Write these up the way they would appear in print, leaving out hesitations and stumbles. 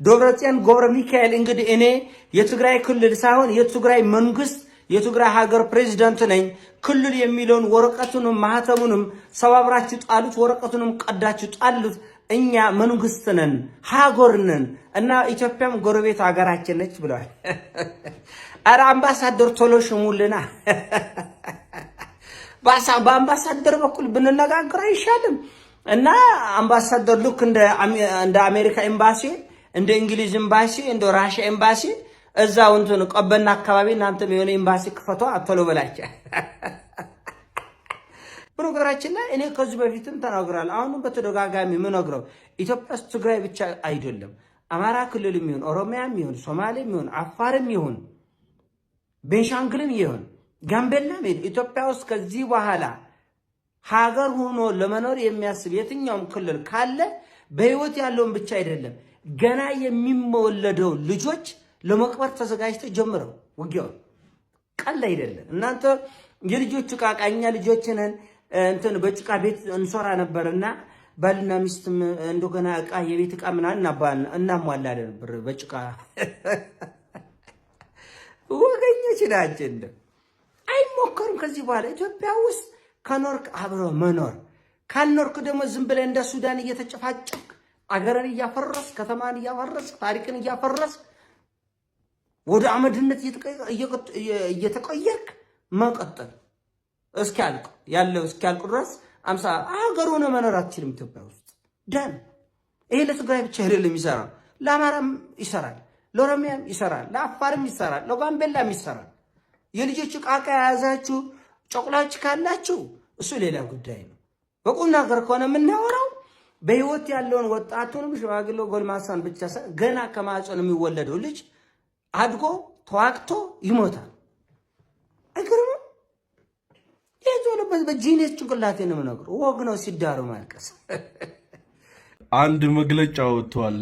ዶብረጽዮን ገብረ ሚካኤል እንግዲህ እኔ የትግራይ ክልል ሳይሆን የትግራይ መንግስት የትግራይ ሀገር ፕሬዝዳንት ነኝ ክልል የሚለውን ወረቀቱንም ማህተሙንም ሰባብራችሁ ጣሉት ወረቀቱንም ቀዳችሁ ጣሉት እኛ መንግስት ነን ሀገር ነን እና ኢትዮጵያም ጎረቤት ሀገራችን ነች ብለዋል አረ አምባሳደር ቶሎ ሽሙልና በአምባሳደር በኩል ብንነጋገር አይሻልም እና አምባሳደር ልክ እንደ አሜሪካ ኤምባሲ እንደ እንግሊዝ ኤምባሲ እንደ ራሽያ ኤምባሲ እዛው እንትን ቀበና አካባቢ እናንተም የሆነ ኤምባሲ ክፈቷ አተሎ በላቸው በነገራችን ላይ እኔ ከዚህ በፊትም ተናግራለሁ አሁንም በተደጋጋሚ ምነግረው ኢትዮጵያስ ትግራይ ብቻ አይደለም አማራ ክልልም ይሁን ኦሮሚያም ይሁን ሶማሌም ይሁን አፋርም ይሁን ቤንሻንጉልም ይሁን ጋምቤላም ይሁን ኢትዮጵያ ውስጥ ከዚህ በኋላ ሀገር ሆኖ ለመኖር የሚያስብ የትኛውም ክልል ካለ በህይወት ያለውን ብቻ አይደለም ገና የሚወለደው ልጆች ለመቅበር ተዘጋጅተው ጀምረው ውጊያው ቀል አይደለም እናንተ የልጆች ቃቃኛ ልጆችን እንትን በጭቃ ቤት እንሰራ ነበርና ባልና ሚስት እንደገና ዕቃ የቤት ዕቃ ምናምን እናሟላ ነበር በጭቃ ወገኞች ናቸው አይሞከርም ከዚህ በኋላ ኢትዮጵያ ውስጥ ከኖርክ አብሮ መኖር ካልኖርክ ደግሞ ዝም ብለህ እንደ ሱዳን እየተጨፋጨቅ አገርን እያፈረስ ከተማን እያፈረስ ታሪክን እያፈረስ ወደ አመድነት እየተቀየርክ መቀጠል እስኪያልቅ ያለው እስኪያልቅ ድረስ 50 አገር ሆነ መኖር አትችልም ኢትዮጵያ ውስጥ ደን ይሄ ለትግራይ ብቻ አይደለም ይሰራል ለአማራም ይሰራል ለኦሮሚያም ይሰራል ለአፋርም ይሰራል ለጋምቤላም ይሰራል የልጆች ቃቃ ያዛችሁ ጨቅላች ካላችሁ እሱ ሌላ ጉዳይ ነው በቁም ነገር ከሆነ የምናወራው በህይወት ያለውን ወጣቱንም ሽማግሌው ጎልማሳን ብቻ ገና ከማህፀን የሚወለደው ልጅ አድጎ ተዋቅቶ ይሞታል አይገርም የዞለበት በጂኔስ ጭንቅላቴ ነው የምነግረው ወግ ነው ሲዳሩ ማልቀስ አንድ መግለጫ ወጥቷል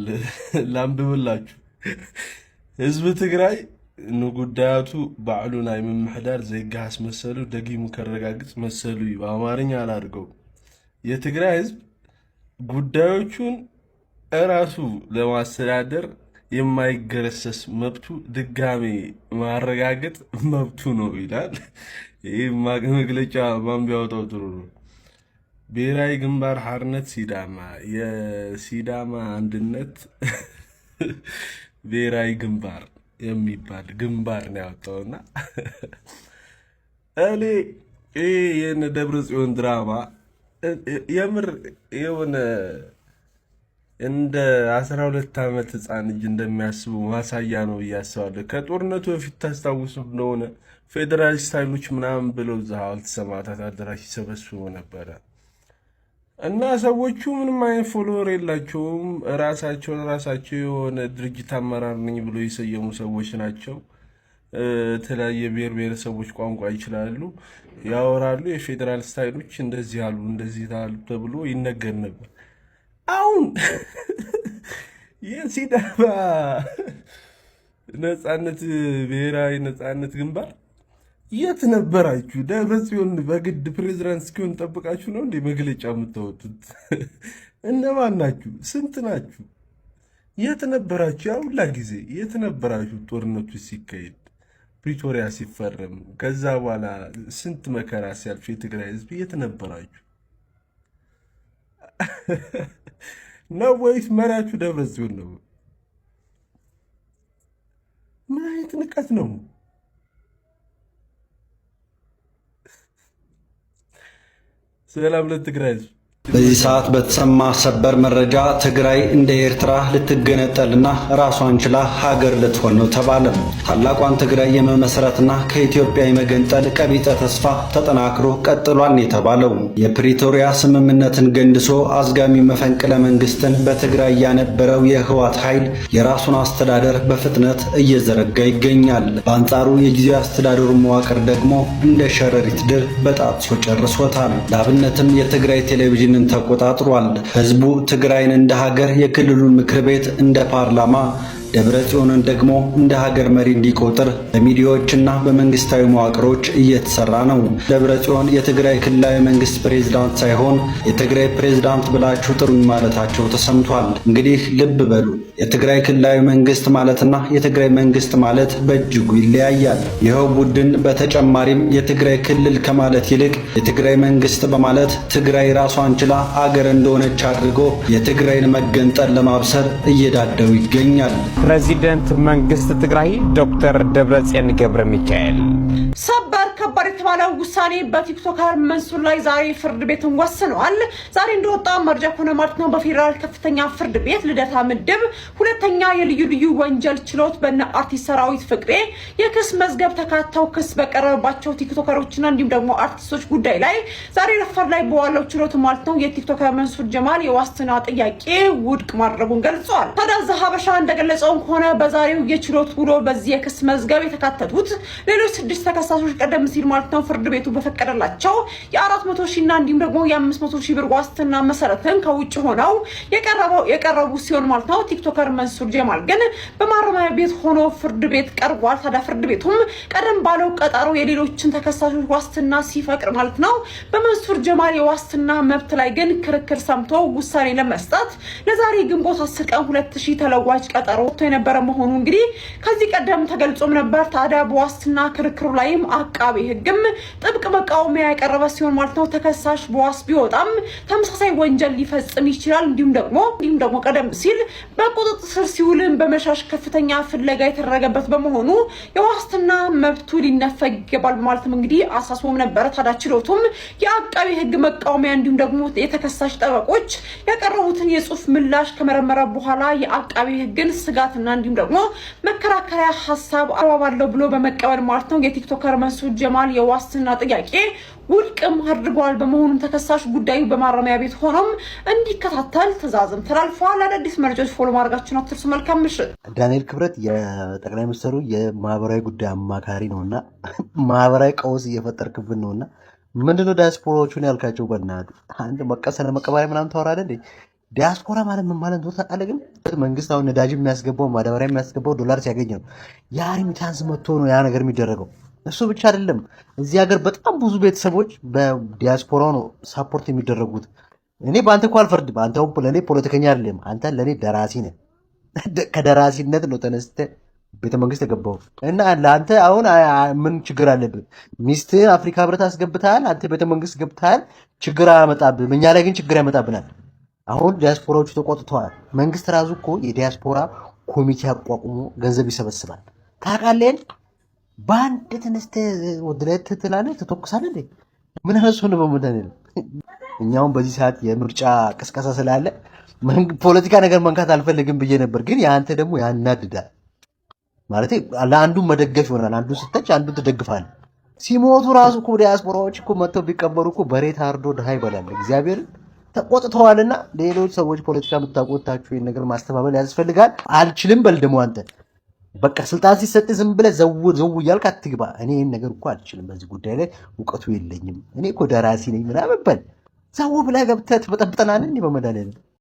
ላምብብላችሁ ህዝብ ትግራይ ንጉዳያቱ ባዕሉን ናይ ምምሕዳር ዘይጋሃስ መሰሉ ደጊሙ ከረጋግጽ መሰሉ በአማርኛ አላድርገው የትግራይ ህዝብ ጉዳዮቹን እራሱ ለማስተዳደር የማይገረሰስ መብቱ ድጋሜ ማረጋገጥ መብቱ ነው ይላል ይህ መግለጫ ማን ቢያወጣው ጥሩ ነው ብሔራዊ ግንባር ሓርነት ሲዳማ የሲዳማ አንድነት ብሔራዊ ግንባር የሚባል ግንባር ነው ያወጣውና እኔ የነ ደብረጽዮን ድራማ የምር የሆነ እንደ 12 ዓመት ህፃን ልጅ እንደሚያስቡ ማሳያ ነው ያስባለ ከጦርነቱ በፊት ታስታውሱ እንደሆነ ፌደራሊስት ኃይሎች ምናምን ብለው ሐውልት ሰማዕታት አዳራሽ ይሰበስቡ ነበር እና ሰዎቹ ምንም አይነት ፎሎወር የላቸውም ራሳቸው የሆነ ድርጅት አመራር ነኝ ብሎ የሰየሙ ሰዎች ናቸው ተለያየ ብሔረሰቦች ቋንቋ ይችላሉ ያወራሉ የፌደራሊስት ኃይሎች እንደዚህ አሉ እንደዚህ ታሉ ተብሎ ይነገር ነበር አሁን የሲዳማ ነፃነት ብሔራዊ ነፃነት ግንባር የት ነበራችሁ ደብረጽዮን በግድ ፕሬዝዳንት እስኪሆን ጠብቃችሁ ነው እንዴ መግለጫ የምታወጡት እነማን ናችሁ ስንት ናችሁ የት ነበራችሁ ያውላ ጊዜ የት ነበራችሁ ጦርነቱ ሲካሄድ ፕሪቶሪያ ሲፈረም ከዛ በኋላ ስንት መከራ ሲያልፍ የትግራይ ህዝብ የት ነበራችሁ ነው ወይስ መራችሁ ደብረጽዮን ነው ምን አይነት ንቀት ነው ሰላም ለትግራይ በዚህ ሰዓት በተሰማ ሰበር መረጃ ትግራይ እንደ ኤርትራ ልትገነጠልና ራሷን ችላ ሀገር ልትሆን ነው ተባለ። ታላቋን ትግራይ የመመስረትና ከኢትዮጵያ የመገንጠል ቀቢጸ ተስፋ ተጠናክሮ ቀጥሏል የተባለው የፕሪቶሪያ ስምምነትን ገንድሶ አዝጋሚ መፈንቅለ መንግስትን በትግራይ ያነበረው የህወሓት ኃይል የራሱን አስተዳደር በፍጥነት እየዘረጋ ይገኛል። በአንጻሩ የጊዜያዊ አስተዳደሩ መዋቅር ደግሞ እንደ ሸረሪት ድር በጣጥሶ ጨርሶታል። ለአብነትም የትግራይ ቴሌቪዥን ተቆጣጥሯል። ህዝቡ ትግራይን እንደ ሀገር የክልሉን ምክር ቤት እንደ ፓርላማ ደብረጽዮንን ደግሞ እንደ ሀገር መሪ እንዲቆጥር በሚዲያዎችና በመንግስታዊ መዋቅሮች እየተሰራ ነው። ደብረጽዮን የትግራይ ክልላዊ መንግስት ፕሬዝዳንት ሳይሆን የትግራይ ፕሬዝዳንት ብላችሁ ጥሩኝ ማለታቸው ተሰምቷል። እንግዲህ ልብ በሉ፣ የትግራይ ክልላዊ መንግስት ማለትና የትግራይ መንግስት ማለት በእጅጉ ይለያያል። ይኸው ቡድን በተጨማሪም የትግራይ ክልል ከማለት ይልቅ የትግራይ መንግስት በማለት ትግራይ ራሷን ችላ አገር እንደሆነች አድርጎ የትግራይን መገንጠል ለማብሰር እየዳደው ይገኛል። ፕሬዚደንት መንግስት ትግራይ ዶክተር ደብረጽዮን ገብረ ሚካኤል ሰበር ከባድ የተባለው ውሳኔ በቲክቶከር መንሱር ላይ ዛሬ ፍርድ ቤትን ወስነዋል። ዛሬ እንደወጣ መረጃ ከሆነ ማለት ነው በፌዴራል ከፍተኛ ፍርድ ቤት ልደታ ምድብ ሁለተኛ የልዩ ልዩ ወንጀል ችሎት በእነ አርቲስት ሰራዊት ፍቅሬ የክስ መዝገብ ተካተው ክስ በቀረበባቸው ቲክቶከሮችና እንዲሁም ደግሞ አርቲስቶች ጉዳይ ላይ ዛሬ ረፋድ ላይ በዋለው ችሎት ማለት ነው የቲክቶከር መንሱር ጀማል የዋስትና ጥያቄ ውድቅ ማድረጉን ገልጿል። ታዲያ ዘሀበሻ እንደገለጸው ከሆነ በዛሬው የችሎት ውሎ በዚህ የክስ መዝገብ የተካተቱት ሌሎች 6 ተከሳሾች ቀደም ሲል ማለት ነው ፍርድ ቤቱ በፈቀደላቸው የ400 ሺህ እና እንዲሁም ደግሞ የ500 ሺህ ብር ዋስትና መሰረትን ከውጭ ሆነው የቀረቡ ሲሆን ማለት ነው ቲክቶከር መንሱር ጀማል ግን በማረሚያ ቤት ሆኖ ፍርድ ቤት ቀርቧል። ታዲያ ፍርድ ቤቱም ቀደም ባለው ቀጠሮ የሌሎችን ተከሳሾች ዋስትና ሲፈቅድ ማለት ነው በመንሱር ጀማል የዋስትና መብት ላይ ግን ክርክር ሰምቶ ውሳኔ ለመስጠት ለዛሬ ግንቦት 10 ቀን 2000 ተለዋጭ ቀጠሮ የነበረ መሆኑ እንግዲህ ከዚህ ቀደም ተገልጾም ነበር። ታዲያ በዋስትና ክርክሩ ላይም አቃቤ ሕግም ጥብቅ መቃወሚያ ያቀረበ ሲሆን ማለት ነው ተከሳሽ በዋስ ቢወጣም ተመሳሳይ ወንጀል ሊፈጽም ይችላል እንዲሁም ደግሞ ቀደም ሲል በቁጥጥር ስር ሲውልም በመሻሽ ከፍተኛ ፍለጋ የተደረገበት በመሆኑ የዋስትና መብቱ ሊነፈግ ይገባል በማለትም እንግዲህ አሳስቦም ነበር። ታዲያ ችሎቱም የአቃቤ ሕግ መቃወሚያ እንዲሁም ደግሞ የተከሳሽ ጠበቆች ያቀረቡትን የጽሁፍ ምላሽ ከመረመረ በኋላ የአቃቤ ሕግን ስጋትና እንዲሁም ደግሞ መከራከሪያ ሐሳብ አባባለው ብሎ በመቀበል ማለት ነው የቲክቶከር መንሱር ጀማል የዋስትና ጥያቄ ውድቅም አድርጓል። በመሆኑም ተከሳሽ ጉዳዩ በማረሚያ ቤት ሆኖም እንዲከታተል ትዕዛዝም ተላልፏል። አዳዲስ መረጃዎች ፎሎ ማድረጋችሁን አትርሱ። መልካም ምሽት። ዳንኤል ክብረት የጠቅላይ ሚኒስትሩ የማህበራዊ ጉዳይ አማካሪ ነውና ማህበራዊ ቀውስ እየፈጠርክብን ነውና ምንድነው ዲያስፖራዎቹን ያልካቸው? በእናትህ አንድ መቀሰለ መቀበሪያ ምናምን ታወራለህ እንዴ? ዲያስፖራ ማለት ምን ማለት ነው ታውቃለህ? ግን መንግስት አሁን ነዳጅ የሚያስገባው ማዳበሪያ የሚያስገባው ዶላር ሲያገኝ ነው። ያ ሪሚታንስ መጥቶ ነው ያ ነገር የሚደረገው። እሱ ብቻ አይደለም። እዚህ ሀገር በጣም ብዙ ቤተሰቦች በዲያስፖራው ነው ሳፖርት የሚደረጉት። እኔ በአንተ እኮ አልፈርድም። አንተ ለእኔ ፖለቲከኛ አይደለም፣ አንተ ለእኔ ደራሲ ነህ። ከደራሲነት ነው ተነስተህ ቤተመንግስት የገባው እና ለአንተ አሁን ምን ችግር አለብህ? ሚስትህን አፍሪካ ህብረት አስገብተሃል፣ አንተ ቤተመንግስት ገብተሃል። ችግር አያመጣብህም። እኛ ላይ ግን ችግር ያመጣብናል። አሁን ዲያስፖራዎቹ ተቆጥተዋል። መንግስት ራሱ እኮ የዲያስፖራ ኮሚቴ አቋቁሞ ገንዘብ ይሰበስባል። ታውቃለህ? በአንድ ተነስተህ ወድለት ትላለህ፣ ትተኩሳለህ እንዴ? ምን አነሱ ነው በመዳን? እኛውን በዚህ ሰዓት የምርጫ ቅስቀሳ ስላለ ፖለቲካ ነገር መንካት አልፈልግም ብዬ ነበር፣ ግን ያንተ ደግሞ ያናድዳል። ማለት ለአንዱ መደገፍ ይሆናል። አንዱ ስተች አንዱ ትደግፋለህ። ሲሞቱ ራሱ እኮ ዲያስፖራዎች እኮ መጥተው ቢቀበሩ እኮ በሬ ታርዶ ድሃ ይበላል። እግዚአብሔር ተቆጥተዋልና ሌሎች ሰዎች ፖለቲካ የምታቆጣችሁ ይሄን ነገር ማስተባበል ያስፈልጋል። አልችልም በል ደግሞ አንተ በቃ ስልጣን ሲሰጥ ዝም ብለህ ዘው እያልክ አትግባ። እኔ ይሄን ነገር እኮ አልችልም፣ በዚህ ጉዳይ ላይ እውቀቱ የለኝም፣ እኔ እኮ ደራሲ ነኝ ምናምን በል። ዘው ብለህ ገብተህ ትበጠብጠናል እንዴ በመድኃኒዓለም